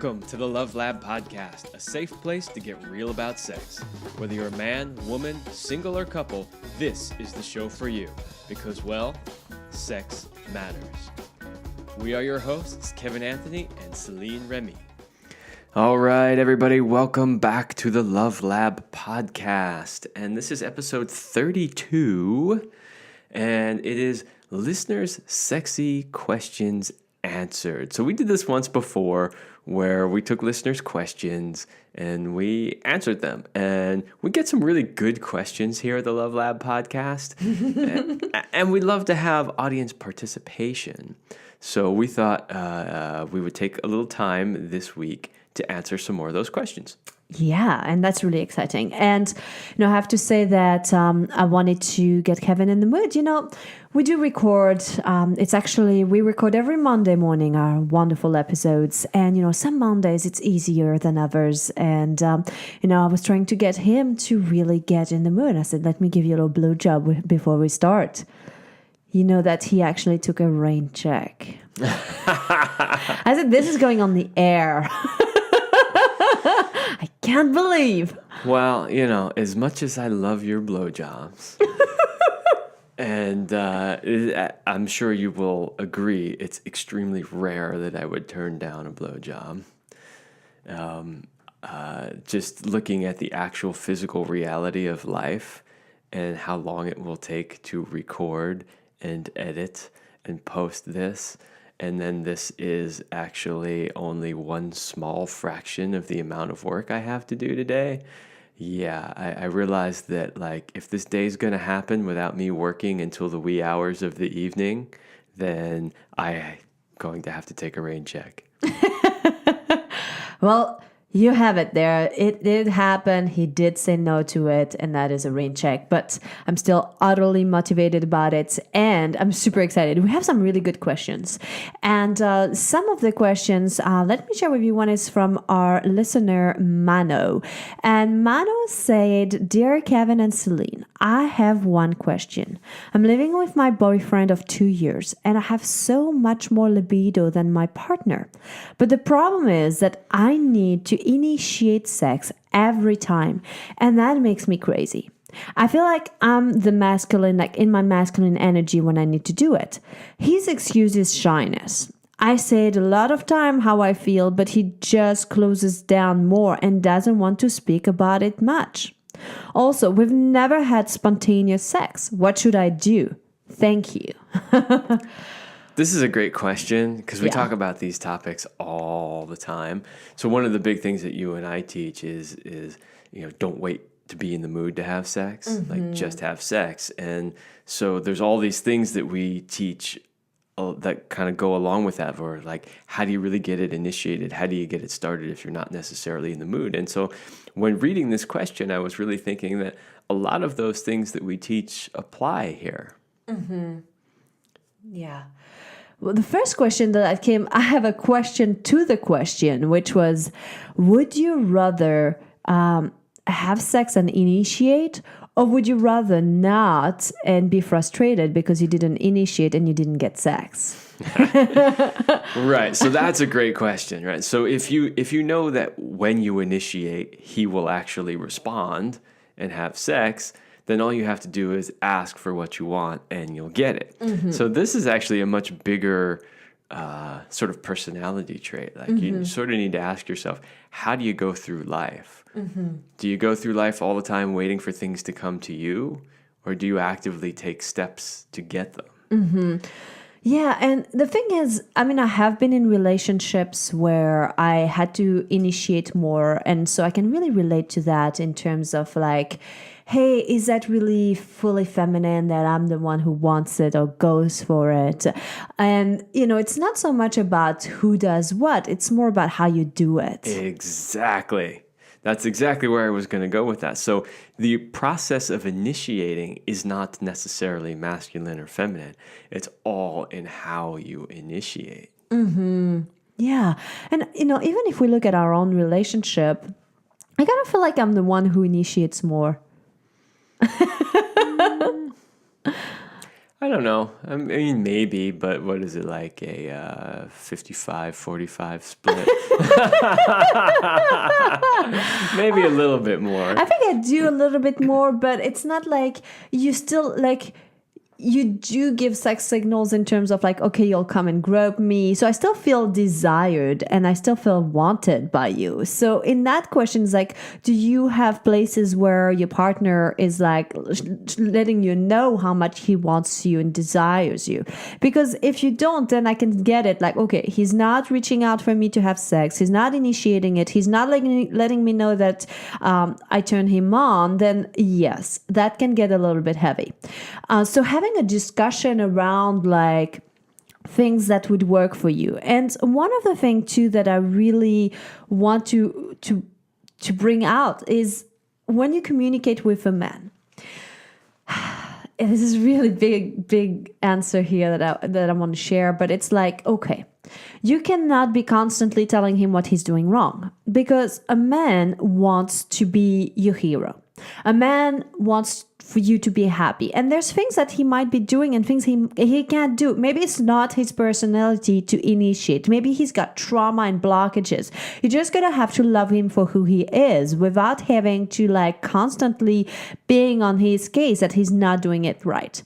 Welcome to the Love Lab Podcast, a safe place to get real about sex. Whether you're a man, woman, single, or couple, this is the show for you. Because, well, sex matters. We are your hosts, Kevin Anthony and Celine Remy. All right, everybody, welcome back to the Love Lab Podcast. And this is episode 32, and it is Listeners' Sexy Questions Answered. So we did this once before where we took listeners' questions and we answered them. And we get some really good questions here at the Love Lab Podcast. and we love to have audience participation. So we thought we would take a little time this week to answer some more of those questions. Yeah, and that's really exciting. And, I have to say that I wanted to get Kevin in the mood. We do record, we record every Monday morning our wonderful episodes. And, some Mondays it's easier than others. And, I was trying to get him to really get in the mood. I said, let me give you a little blowjob before we start. You know that he actually took a rain check. I said, this is going on the air. I can't believe. Well, as much as I love your blowjobs, and I'm sure you will agree, it's extremely rare that I would turn down a blowjob. Just looking at the actual physical reality of life and how long it will take to record and edit and post this. And then this is actually only one small fraction of the amount of work I have to do today. Yeah, I realized that if this day's going to happen without me working until the wee hours of the evening, then I'm going to have to take a rain check. Well, you have it there. It did happen. He did say no to it, and that is a rain check. But I'm still utterly motivated about it, and I'm super excited. We have some really good questions. And some of the questions, let me share with you. One is from our listener, Mano. And Mano said, Dear Kevin and Celine, I have one question. I'm living with my boyfriend of 2 years, and I have so much more libido than my partner. But the problem is that I need to initiate sex every time, and that makes me crazy. I feel like I'm the masculine, in my masculine energy when I need to do it. His excuse is shyness. I say it a lot of time how I feel, but he just closes down more and doesn't want to speak about it much. Also, we've never had spontaneous sex. What should I do? Thank you. This is a great question because we talk about these topics all the time. So one of the big things that you and I teach is don't wait to be in the mood to have sex, just have sex. And so there's all these things that we teach that kind of go along with that, or how do you really get it initiated? How do you get it started if you're not necessarily in the mood? And so when reading this question, I was really thinking that a lot of those things that we teach apply here. Mm-hmm. Yeah. Well, the first question that I have a question to the question, which was, would you rather have sex and initiate, or would you rather not and be frustrated because you didn't initiate and you didn't get sex? Right. So that's a great question, right? So if you know that when you initiate, he will actually respond and have sex, then all you have to do is ask for what you want and you'll get it. Mm-hmm. So this is actually a much bigger sort of personality trait. You sort of need to ask yourself, how do you go through life? Mm-hmm. Do you go through life all the time waiting for things to come to you, or do you actively take steps to get them? Mm-hmm. Yeah, and the thing is, I have been in relationships where I had to initiate more, and so I can really relate to that in terms of hey, is that really fully feminine that I'm the one who wants it or goes for it? And, it's not so much about who does what, it's more about how you do it. Exactly. That's exactly where I was going to go with that. So the process of initiating is not necessarily masculine or feminine. It's all in how you initiate. Mm-hmm. Yeah. And, even if we look at our own relationship, I kind of feel like I'm the one who initiates more. I don't know. I mean, maybe, but what is it, like a 55-45 split? Maybe a little bit more. I think I do a little bit more, but it's not like you still like you do give sex signals in terms of like, okay, you'll come and grope me. So I still feel desired and I still feel wanted by you. So in that question, it's like, do you have places where your partner is like letting you know how much he wants you and desires you? Because if you don't, then I can get it like, okay, he's not reaching out for me to have sex. He's not initiating it. He's not letting me know that I turn him on. Then yes, that can get a little bit heavy. So having a discussion around like things that would work for you. And one of the things too that I really want to bring out is when you communicate with a man. And this is really big answer here that I want to share, but it's like, okay, you cannot be constantly telling him what he's doing wrong, because a man wants to be your hero. A man wants for you to be happy. And there's things that he might be doing and things he can't do. Maybe it's not his personality to initiate. Maybe he's got trauma and blockages. You're just going to have to love him for who he is without having to like constantly being on his case that he's not doing it right.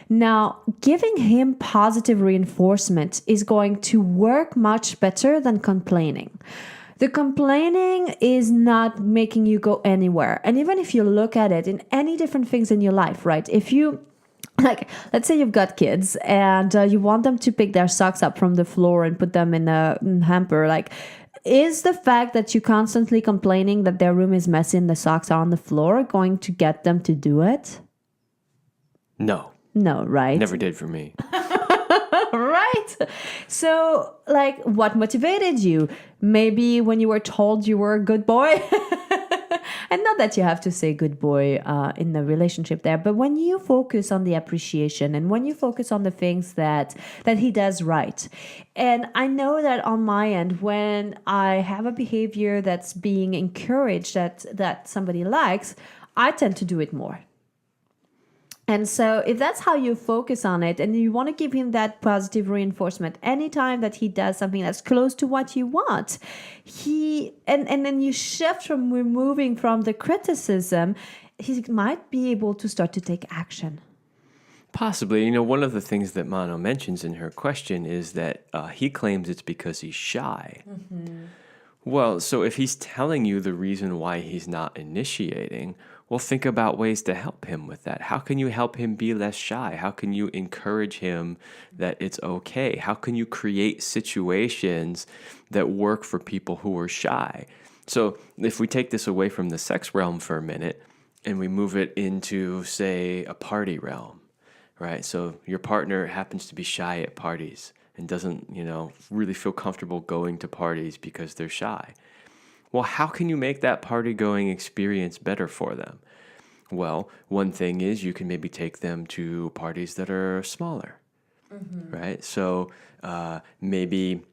Now, giving him positive reinforcement is going to work much better than complaining. The complaining is not making you go anywhere. And even if you look at it in any different things in your life, right? If you, like, let's say you've got kids and you want them to pick their socks up from the floor and put them in a hamper, like, is the fact that you're constantly complaining that their room is messy and the socks are on the floor going to get them to do it? No. No, right? Never did for me. Right? So, like, what motivated you? Maybe when you were told you were a good boy. And not that you have to say good boy in the relationship there, but when you focus on the appreciation and when you focus on the things that he does right. And I know that on my end, when I have a behavior that's being encouraged that somebody likes, I tend to do it more. And so if that's how you focus on it and you want to give him that positive reinforcement anytime that he does something that's close to what you want, and then you shift from removing from the criticism, he might be able to start to take action. Possibly. You know, one of the things that Mano mentions in her question is that he claims it's because he's shy. Mm-hmm. Well, so if he's telling you the reason why he's not initiating, well, think about ways to help him with that. How can you help him be less shy? How can you encourage him that it's okay? How can you create situations that work for people who are shy? So if we take this away from the sex realm for a minute and we move it into, say, a party realm, right? So your partner happens to be shy at parties and doesn't, really feel comfortable going to parties because they're shy. Well, how can you make that party-going experience better for them? Well, one thing is you can maybe take them to parties that are smaller, right? So maybe,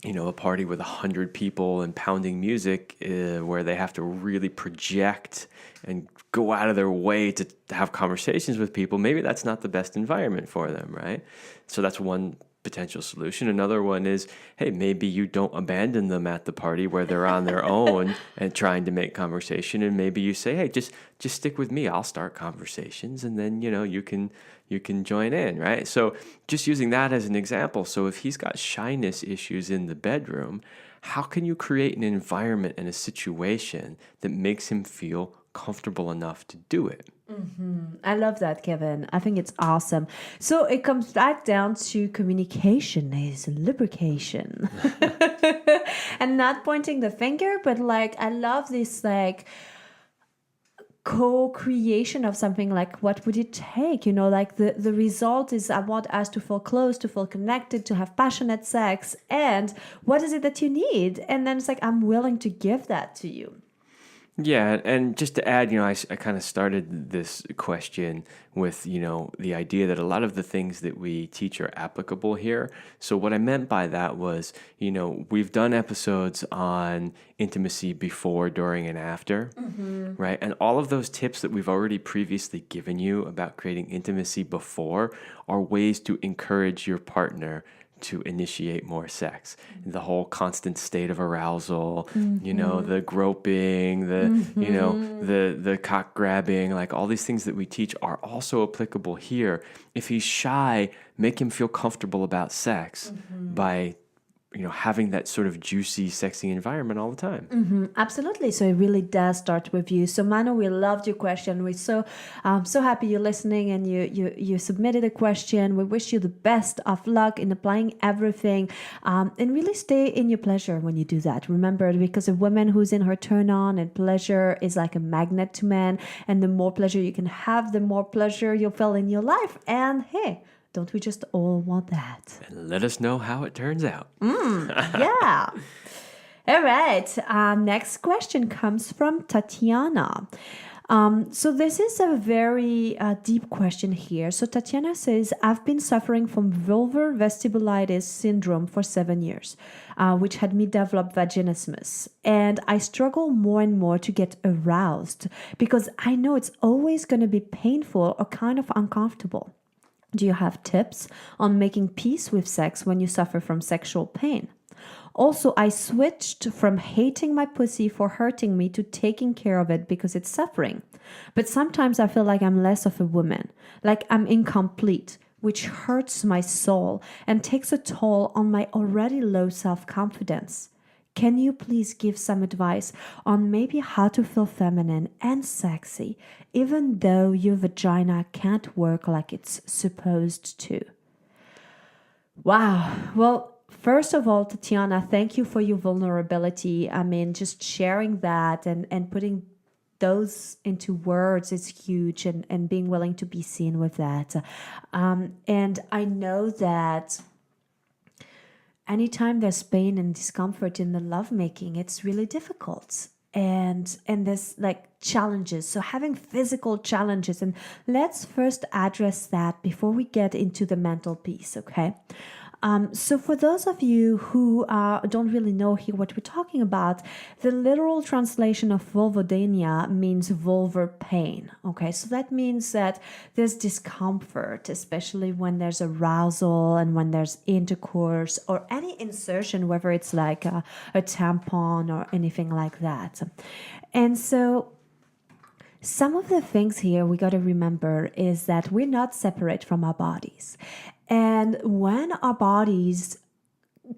a party with 100 people and pounding music where they have to really project and go out of their way to have conversations with people. Maybe that's not the best environment for them, right? So that's one potential solution. Another one is, hey, maybe you don't abandon them at the party where they're on their own and trying to make conversation, and maybe you say, hey, just stick with me. I'll start conversations, and then you can join in, right? So just using that as an example. So if he's got shyness issues in the bedroom, how can you create an environment and a situation that makes him feel comfortable enough to do it? Mm-hmm. I love that, Kevin. I think it's awesome. So it comes back down to communication is lubrication. And not pointing the finger, but like I love this like co-creation of something. Like what would it take? Like the result is I want us to feel close, to feel connected, to have passionate sex. And what is it that you need? And then it's like I'm willing to give that to you. Yeah, and just to add, I kind of started this question with, the idea that a lot of the things that we teach are applicable here. So what I meant by that was, we've done episodes on intimacy before, during, and after, right? And all of those tips that we've already previously given you about creating intimacy before are ways to encourage your partner to initiate more sex. The whole constant state of arousal, the groping, the cock grabbing, like all these things that we teach are also applicable here. If he's shy, make him feel comfortable about sex by having that sort of juicy, sexy environment all the time. Absolutely. So it really does start with you. So Manu, we loved your question. We're so happy you're listening and you submitted a question. We wish you the best of luck in applying everything, and really stay in your pleasure when you do that. Remember, because a woman who's in her turn on and pleasure is like a magnet to men, and the more pleasure you can have, the more pleasure you'll feel in your life. And hey, don't we just all want that? And let us know how it turns out. Yeah. All right. Next question comes from Tatiana. So this is a very deep question here. So Tatiana says, I've been suffering from vulvar vestibulitis syndrome for 7 years, which had me develop vaginismus. And I struggle more and more to get aroused because I know it's always going to be painful or kind of uncomfortable. Do you have tips on making peace with sex when you suffer from sexual pain? Also, I switched from hating my pussy for hurting me to taking care of it because it's suffering. But sometimes I feel like I'm less of a woman, like I'm incomplete, which hurts my soul and takes a toll on my already low self-confidence. Can you please give some advice on maybe how to feel feminine and sexy, even though your vagina can't work like it's supposed to? Wow. Well, first of all, Tatiana, thank you for your vulnerability. I mean, just sharing that and putting those into words is huge, and being willing to be seen with that. And I know that anytime there's pain and discomfort in the lovemaking, it's really difficult. And there's like challenges. So having physical challenges, and let's first address that before we get into the mental piece, okay? So for those of you who don't really know here what we're talking about, the literal translation of vulvodynia means vulvar pain. Okay, so that means that there's discomfort, especially when there's arousal and when there's intercourse or any insertion, whether it's like a tampon or anything like that. And so some of the things here we got to remember is that we're not separate from our bodies. And when our bodies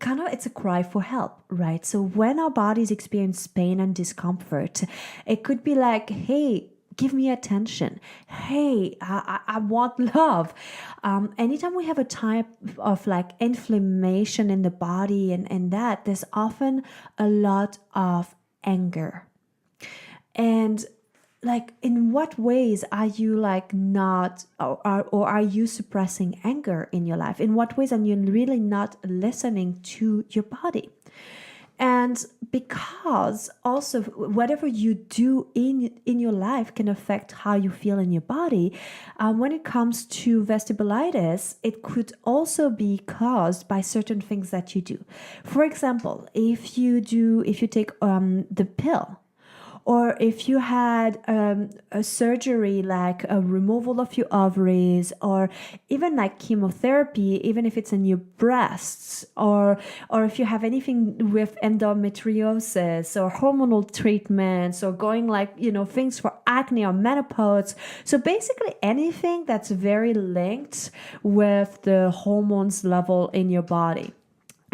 it's a cry for help, right? So when our bodies experience pain and discomfort, it could be like, hey, give me attention. Hey, I want love. Anytime we have a type of like inflammation in the body and that, there's often a lot of anger. And like, in what ways are you like not, or are you suppressing anger in your life? In what ways are you really not listening to your body? And because also whatever you do in your life can affect how you feel in your body. When it comes to vestibulitis, it could also be caused by certain things that you do. For example, if you take the pill, or if you had a surgery like a removal of your ovaries, or even like chemotherapy, even if it's in your breasts, or if you have anything with endometriosis or hormonal treatments, or going like, things for acne or menopause. So basically anything that's very linked with the hormones level in your body.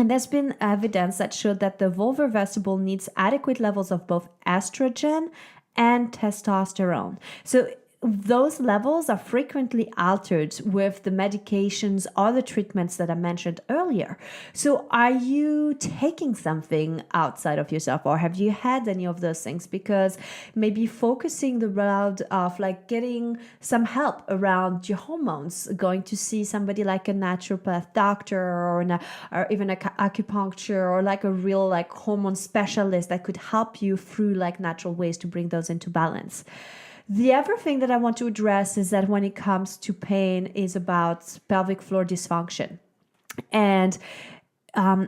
And there's been evidence that showed that the vulvar vestibule needs adequate levels of both estrogen and testosterone. So those levels are frequently altered with the medications or the treatments that I mentioned earlier. So are you taking something outside of yourself, or have you had any of those things? Because maybe focusing the route of like getting some help around your hormones, going to see somebody like a naturopath doctor or even acupuncture, or like a real like hormone specialist that could help you through like natural ways to bring those into balance. The other thing that I want to address is that when it comes to pain is about pelvic floor dysfunction. And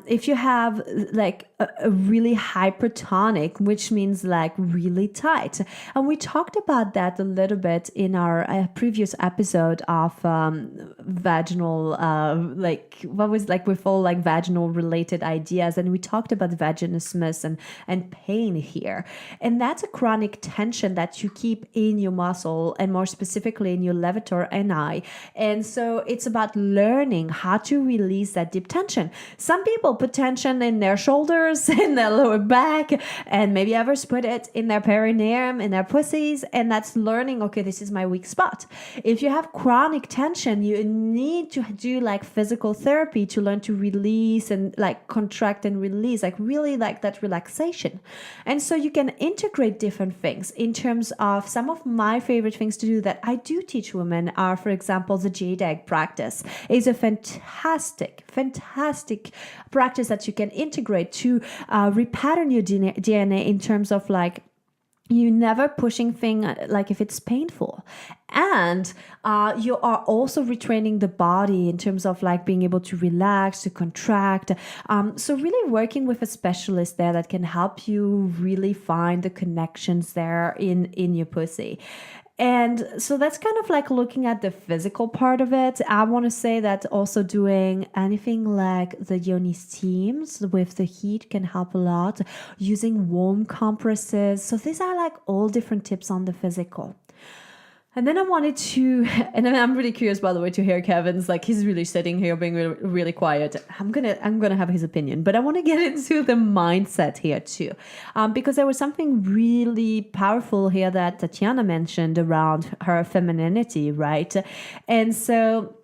if you have like a really hypertonic, which means like really tight, and we talked about that a little bit in our previous episode of vaginal, like what was like with all like vaginal related ideas, and we talked about vaginismus and pain here, and that's a chronic tension that you keep in your muscle, and more specifically in your levator ani. And so it's about learning how to release that deep tension. Some people put tension in their shoulders, in their lower back, and maybe others put it in their perineum, in their pussies, and that's learning, okay, this is my weak spot. If you have chronic tension, you need to do like physical therapy to learn to release and like contract and release, like really like that relaxation. And so you can integrate different things in terms of some of my favorite things to do that I do teach women are, for example, the jade egg practice is a fantastic practice that you can integrate to repattern your DNA in terms of like you never pushing thing like if it's painful, and you are also retraining the body in terms of like being able to relax, to contract, so really working with a specialist there that can help you really find the connections there in your pussy. And so that's kind of like looking at the physical part of it. I want to say that also doing anything like the yoni steams with the heat can help a lot. Using warm compresses. So these are like all different tips on the physical. And then I wanted to, and I'm really curious, by the way, to hear Kevin's, like he's really sitting here being really, really quiet. I'm gonna have his opinion, but I want to get into the mindset here too, because there was something really powerful here that Tatiana mentioned around her femininity, right? And so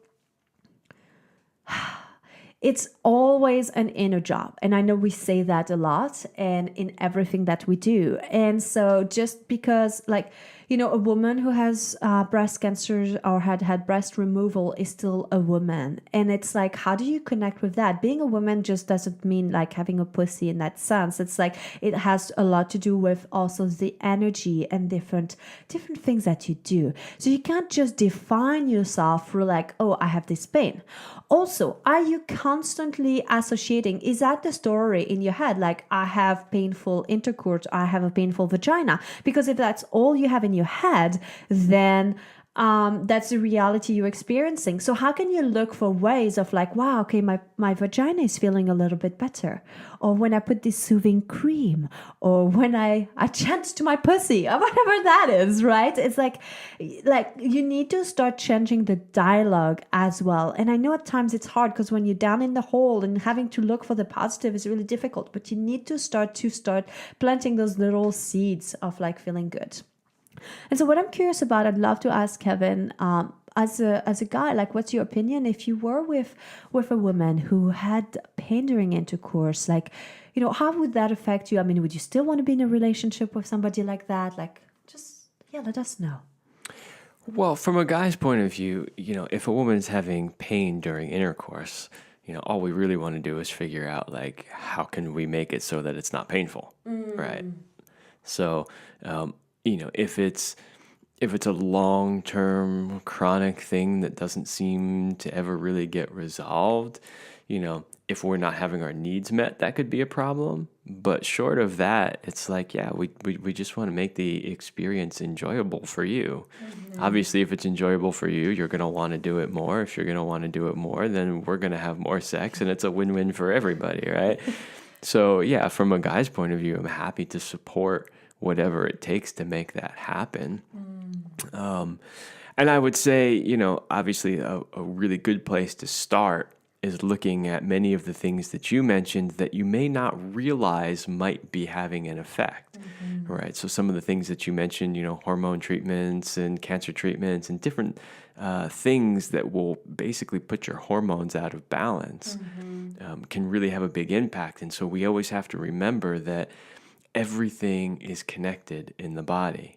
it's always an inner job. And I know we say that a lot and in everything that we do. And so just because like, you know, a woman who has breast cancer or had breast removal is still a woman. And it's like, how do you connect with that? Being a woman just doesn't mean like having a pussy in that sense. It's like, it has a lot to do with also the energy and different things that you do. So you can't just define yourself through like, oh, I have this pain. Also, are you constantly associating, is that the story in your head? Like, I have painful intercourse, I have a painful vagina. Because if that's all you have in your head, then that's the reality you're experiencing. So how can you look for ways of like, wow, okay, my vagina is feeling a little bit better. Or when I put this soothing cream, or when I chant to my pussy, or whatever that is, right? It's like you need to start changing the dialogue as well. And I know at times it's hard because when you're down in the hole and having to look for the positive is really difficult, but you need to start planting those little seeds of like feeling good. And so what I'm curious about, I'd love to ask Kevin, as a guy, like what's your opinion if you were with a woman who had pain during intercourse? Like, you know, how would that affect you? I mean, would you still want to be in a relationship with somebody like that? Like, just, yeah, let us know. Well, from a guy's point of view, you know, if a woman's having pain during intercourse, you know, all we really want to do is figure out like, how can we make it so that it's not painful, right? So, you know, if it's a long-term chronic thing that doesn't seem to ever really get resolved, you know, if we're not having our needs met, that could be a problem. But short of that, it's like, yeah, we just want to make the experience enjoyable for you. Mm-hmm. Obviously, if it's enjoyable for you, you're going to want to do it more. If you're going to want to do it more, then we're going to have more sex, and it's a win-win for everybody, right? So, yeah, from a guy's point of view, I'm happy to support whatever it takes to make that happen. And I would say, you know, obviously a really good place to start is looking at many of the things that you mentioned that you may not realize might be having an effect, right? So some of the things that you mentioned, hormone treatments and cancer treatments and different things that will basically put your hormones out of balance can really have a big impact. And so we always have to remember that everything is connected in the body.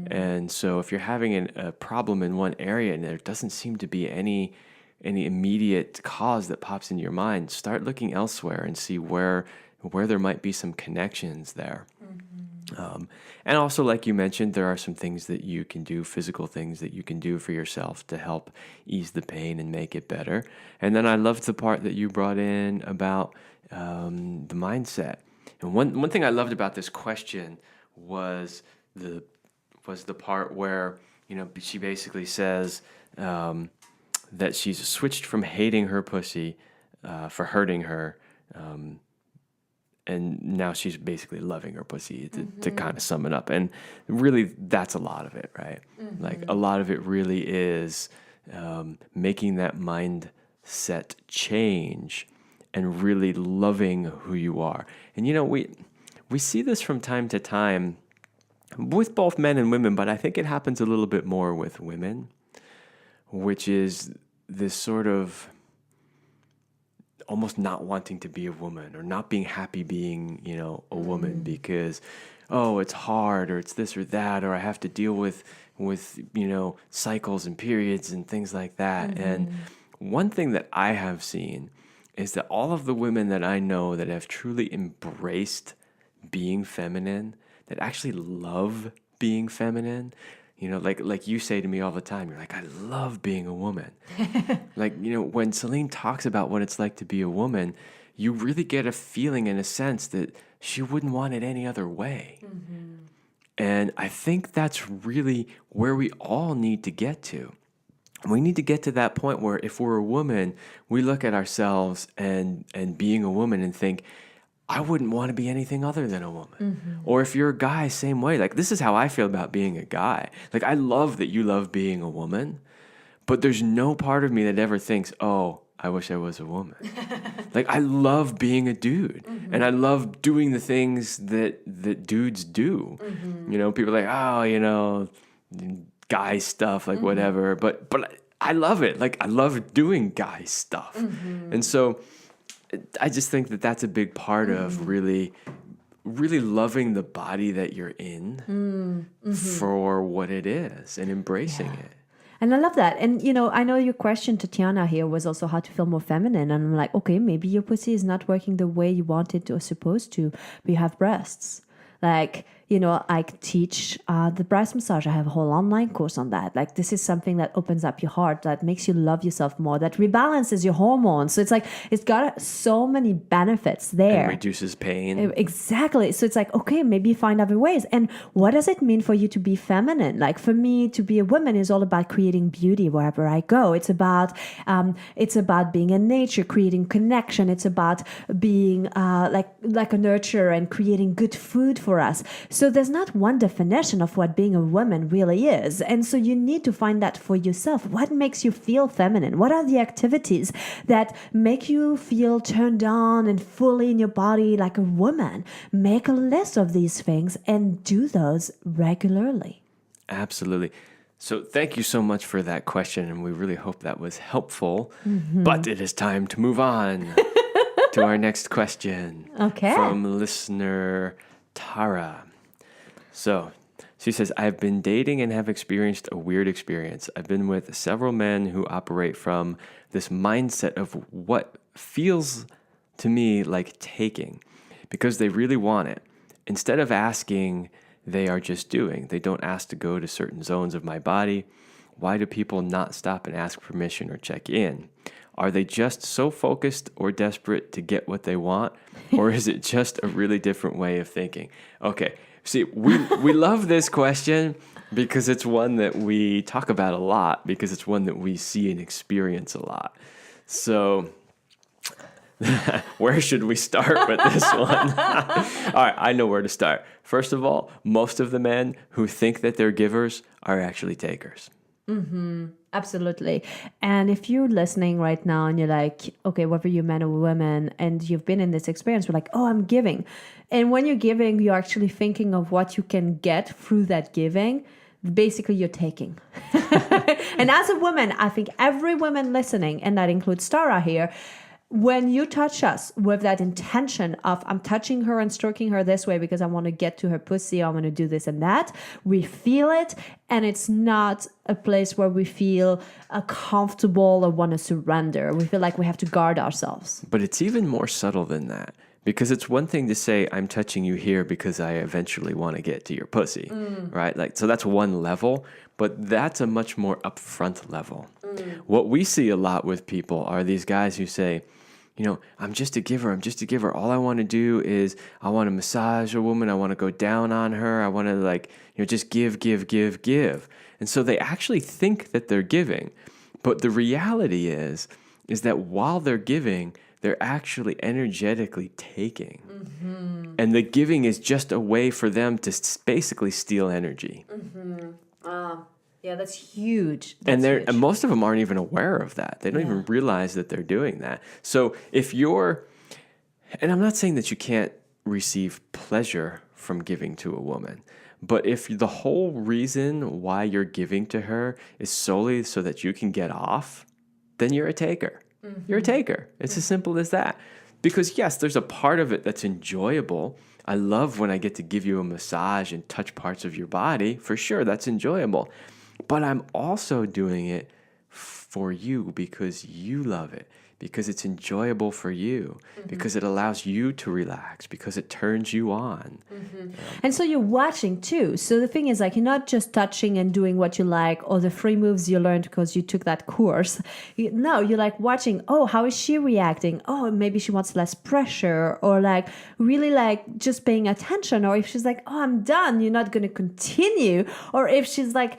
And so if you're having a problem in one area and there doesn't seem to be any immediate cause that pops in your mind, start looking elsewhere and see where there might be some connections there. And also, like you mentioned, there are some things that you can do, physical things that you can do for yourself to help ease the pain and make it better. And then I loved the part that you brought in about the mindset. And one thing I loved about this question was the part where she basically says that she's switched from hating her pussy for hurting her, and now she's basically loving her pussy to kind of sum it up. And really, that's a lot of it, right? Like a lot of it really is making that mindset change and really loving who you are. And we see this from time to time with both men and women, but I think it happens a little bit more with women, which is this sort of almost not wanting to be a woman or not being happy being, a woman because, it's hard or it's this or that, or I have to deal with cycles and periods and things like that. And one thing that I have seen is that all of the women that I know that have truly embraced being feminine, that actually love being feminine, like you say to me all the time, you're like, I love being a woman. When Celine talks about what it's like to be a woman, you really get a feeling and a sense that she wouldn't want it any other way. And I think that's really where we all need to get to. We need to get to that point where if we're a woman, we look at ourselves and being a woman and think, I wouldn't want to be anything other than a woman. Or if you're a guy, same way. Like, this is how I feel about being a guy. Like, I love that you love being a woman, but there's no part of me that ever thinks, oh, I wish I was a woman. Like, I love being a dude, and I love doing the things that dudes do. People are like, guy stuff, like whatever. But I love it. Like, I love doing guy stuff. And so I just think that that's a big part of really, really loving the body that you're in for what it is and embracing it. And I love that. And, I know your question to Tiana here was also how to feel more feminine. And I'm like, okay, maybe your pussy is not working the way you want it or supposed to, but you have breasts. Like, I teach the breast massage. I have a whole online course on that. Like, this is something that opens up your heart, that makes you love yourself more, that rebalances your hormones. So it's like, it's got so many benefits there. And reduces pain. Exactly. So it's like, okay, maybe find other ways. And what does it mean for you to be feminine? Like, for me, to be a woman is all about creating beauty wherever I go. It's about being in nature, creating connection. It's about being like a nurturer and creating good food for us. So there's not one definition of what being a woman really is. And so you need to find that for yourself. What makes you feel feminine? What are the activities that make you feel turned on and fully in your body like a woman? Make a list of these things and do those regularly. Absolutely. So thank you so much for that question, and we really hope that was helpful. But it is time to move on to our next question. Okay. From listener Tara. So she says, I've been dating and have experienced a weird experience. I've been with several men who operate from this mindset of what feels to me like taking because they really want it. Instead of asking, they are just doing. They don't ask to go to certain zones of my body. Why do people not stop and ask permission or check in? Are they just so focused or desperate to get what they want? Or is it just a really different way of thinking? Okay, see, we love this question because it's one that we talk about a lot, because it's one that we see and experience a lot. So where should we start with this one? All right, I know where to start. First of all, most of the men who think that they're givers are actually takers. Absolutely. And if you're listening right now and you're like, okay, whether you're men or women, and you've been in this experience, we're like, oh, I'm giving. And when you're giving, you're actually thinking of what you can get through that giving. Basically, you're taking. And as a woman, I think every woman listening, and that includes Tara here, when you touch us with that intention of I'm touching her and stroking her this way because I want to get to her pussy, I want to do this and that, we feel it, and it's not a place where we feel comfortable or want to surrender. We feel like we have to guard ourselves. But it's even more subtle than that. Because it's one thing to say, I'm touching you here because I eventually want to get to your pussy, right? Like, so that's one level, but that's a much more upfront level. What we see a lot with people are these guys who say, you know, I'm just a giver. I'm just a giver. All I want to do is I want to massage a woman. I want to go down on her. I want to just give. And so they actually think that they're giving. But the reality is that while they're giving, they're actually energetically taking. And the giving is just a way for them to basically steal energy. Yeah, that's huge. And most of them aren't even aware of that. They don't even realize that they're doing that. So if and I'm not saying that you can't receive pleasure from giving to a woman, but if the whole reason why you're giving to her is solely so that you can get off, then you're a taker. You're a taker. It's as simple as that. Because yes, there's a part of it that's enjoyable. I love when I get to give you a massage and touch parts of your body. For sure, that's enjoyable. But I'm also doing it for you because you love it, because it's enjoyable for you, because it allows you to relax, because it turns you on. And so you're watching too. So the thing is, like, you're not just touching and doing what you like or the free moves you learned because you took that course. No, you're like watching, oh, how is she reacting? Oh, maybe she wants less pressure, or like really like just paying attention. Or if she's like, oh, I'm done, you're not going to continue. Or if she's like,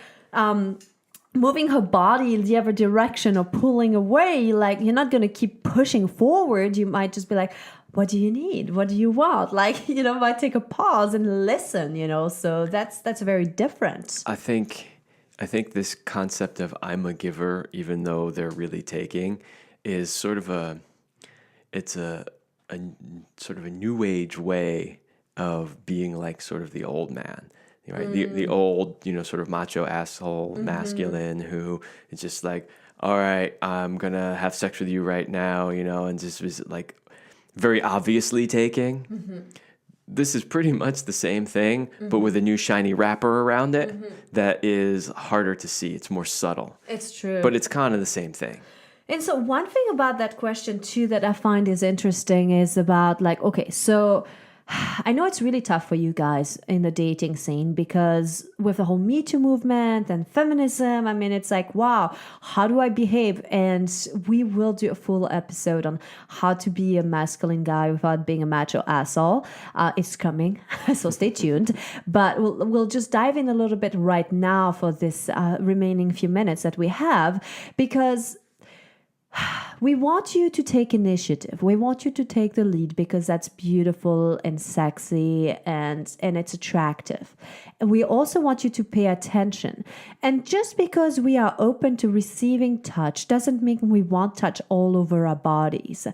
moving her body in the other direction or pulling away, like you're not going to keep pushing forward. You might just be like, what do you need? What do you want? Like, might take a pause and listen, so that's very different. I think this concept of I'm a giver, even though they're really taking, is sort of a sort of a new age way of being like sort of the old man. Right? The old, sort of macho asshole masculine who is just like, all right, I'm going to have sex with you right now, and just was like very obviously taking. This is pretty much the same thing, but with a new shiny wrapper around it that is harder to see. It's more subtle. It's true. But it's kind of the same thing. And so one thing about that question too that I find is interesting is about like, okay, so I know it's really tough for you guys in the dating scene because with the whole Me Too movement and feminism, I mean, it's like, wow, how do I behave? And we will do a full episode on how to be a masculine guy without being a macho asshole. It's coming, so stay tuned. But we'll just dive in a little bit right now for this remaining few minutes that we have, because we want you to take initiative. We want you to take the lead because that's beautiful and sexy and it's attractive. And we also want you to pay attention. And just because we are open to receiving touch doesn't mean we want touch all over our bodies.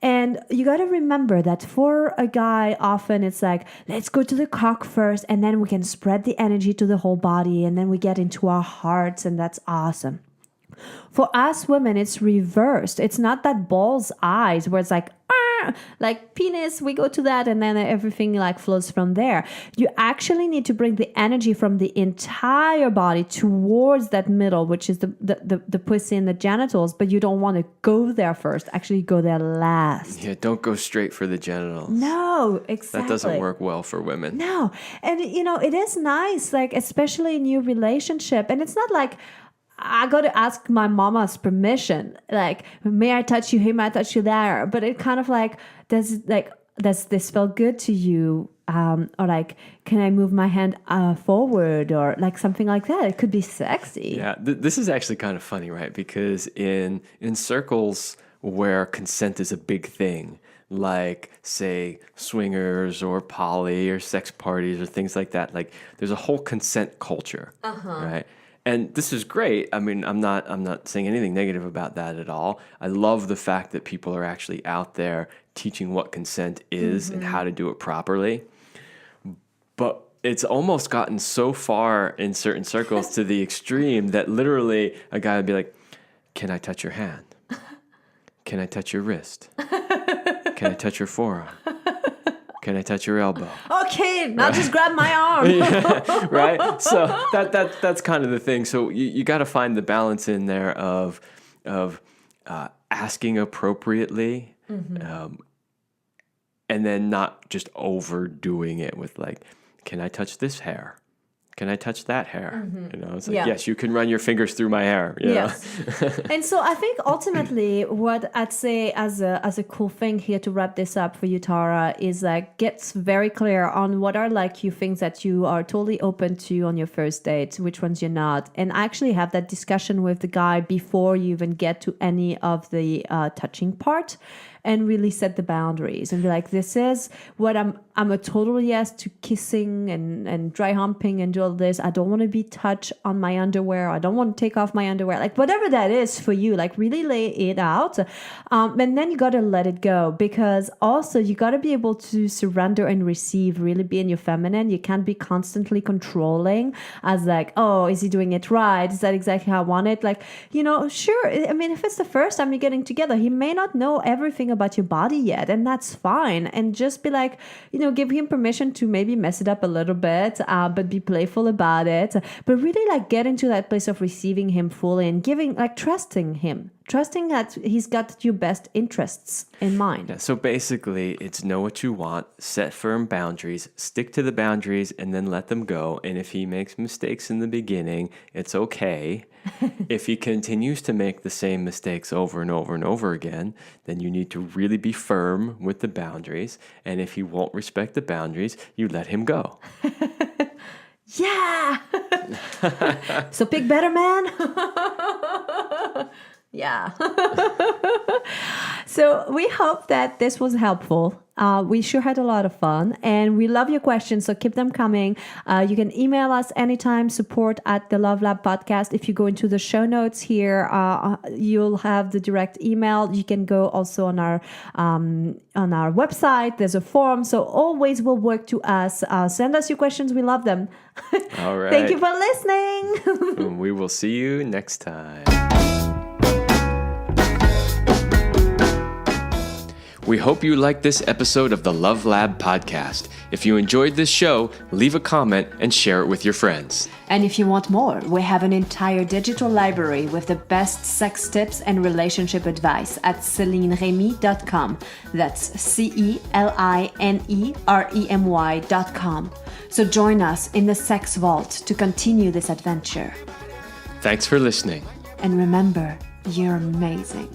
And you got to remember that for a guy, often it's like, let's go to the cock first and then we can spread the energy to the whole body and then we get into our hearts and that's awesome. For us women, it's reversed. It's not that balls eyes where it's like penis, we go to that and then everything like flows from there. You actually need to bring the energy from the entire body towards that middle, which is the pussy and the genitals, but you don't want to go there first. Actually go there last. Yeah, don't go straight for the genitals. No, exactly. That doesn't work well for women. No. And it is nice, like especially in your relationship. And it's not like I got to ask my mama's permission. Like, may I touch you here? May I touch you there? But it kind of like, does this feel good to you? Or like, can I move my hand forward? Or like something like that. It could be sexy. Yeah, this is actually kind of funny, right? Because in circles where consent is a big thing, like say swingers or poly or sex parties or things like that, like there's a whole consent culture, right? And this is great. I mean, I'm not saying anything negative about that at all. I love the fact that people are actually out there teaching what consent is and how to do it properly. But it's almost gotten so far in certain circles to the extreme that literally a guy would be like, "Can I touch your hand? Can I touch your wrist? Can I touch your forearm? Can I touch your elbow?" Okay, now just grab my arm. Yeah, right? So that's kind of the thing. So you got to find the balance in there of asking appropriately, and then not just overdoing it with like, "Can I touch this hair? Can I touch that hair?" It's like, yes, you can run your fingers through my hair. Yes. And so I think ultimately what I'd say as a cool thing here to wrap this up for you, Tara, is like get very clear on what are like you things that you are totally open to on your first date, which ones you're not. And actually have that discussion with the guy before you even get to any of the touching part. And really set the boundaries and be like, this is what I'm a total yes to kissing and dry humping and do all this. I don't want to be touched on my underwear. I don't want to take off my underwear. Like whatever that is for you, like really lay it out. And then you got to let it go, because also you got to be able to surrender and receive, really be in your feminine. You can't be constantly controlling as like, oh, is he doing it right? Is that exactly how I want it? Like, sure. I mean, if it's the first time you're getting together, he may not know everything about your body yet, and that's fine. And just be like, give him permission to maybe mess it up a little bit, but be playful about it. But really like get into that place of receiving him fully and trusting him. Trusting that he's got your best interests in mind. Yeah, so basically, it's know what you want, set firm boundaries, stick to the boundaries, and then let them go. And if he makes mistakes in the beginning, it's okay. If he continues to make the same mistakes over and over and over again, then you need to really be firm with the boundaries. And if he won't respect the boundaries, you let him go. Yeah! So pick better, man. Yeah. So we hope that this was helpful. We sure had a lot of fun, and we love your questions, so keep them coming. You can email us anytime, support@the Love Lab podcast. If you go into the show notes here, you'll have the direct email. You can go also on our website. There's a form, so always will work to us. Send us your questions. We love them. All right. Thank you for listening. We will see you next time. We hope you liked this episode of the Love Lab podcast. If you enjoyed this show, leave a comment and share it with your friends. And if you want more, we have an entire digital library with the best sex tips and relationship advice at CelineRemy.com. That's CelineRemy.com. So join us in the Sex Vault to continue this adventure. Thanks for listening. And remember, you're amazing.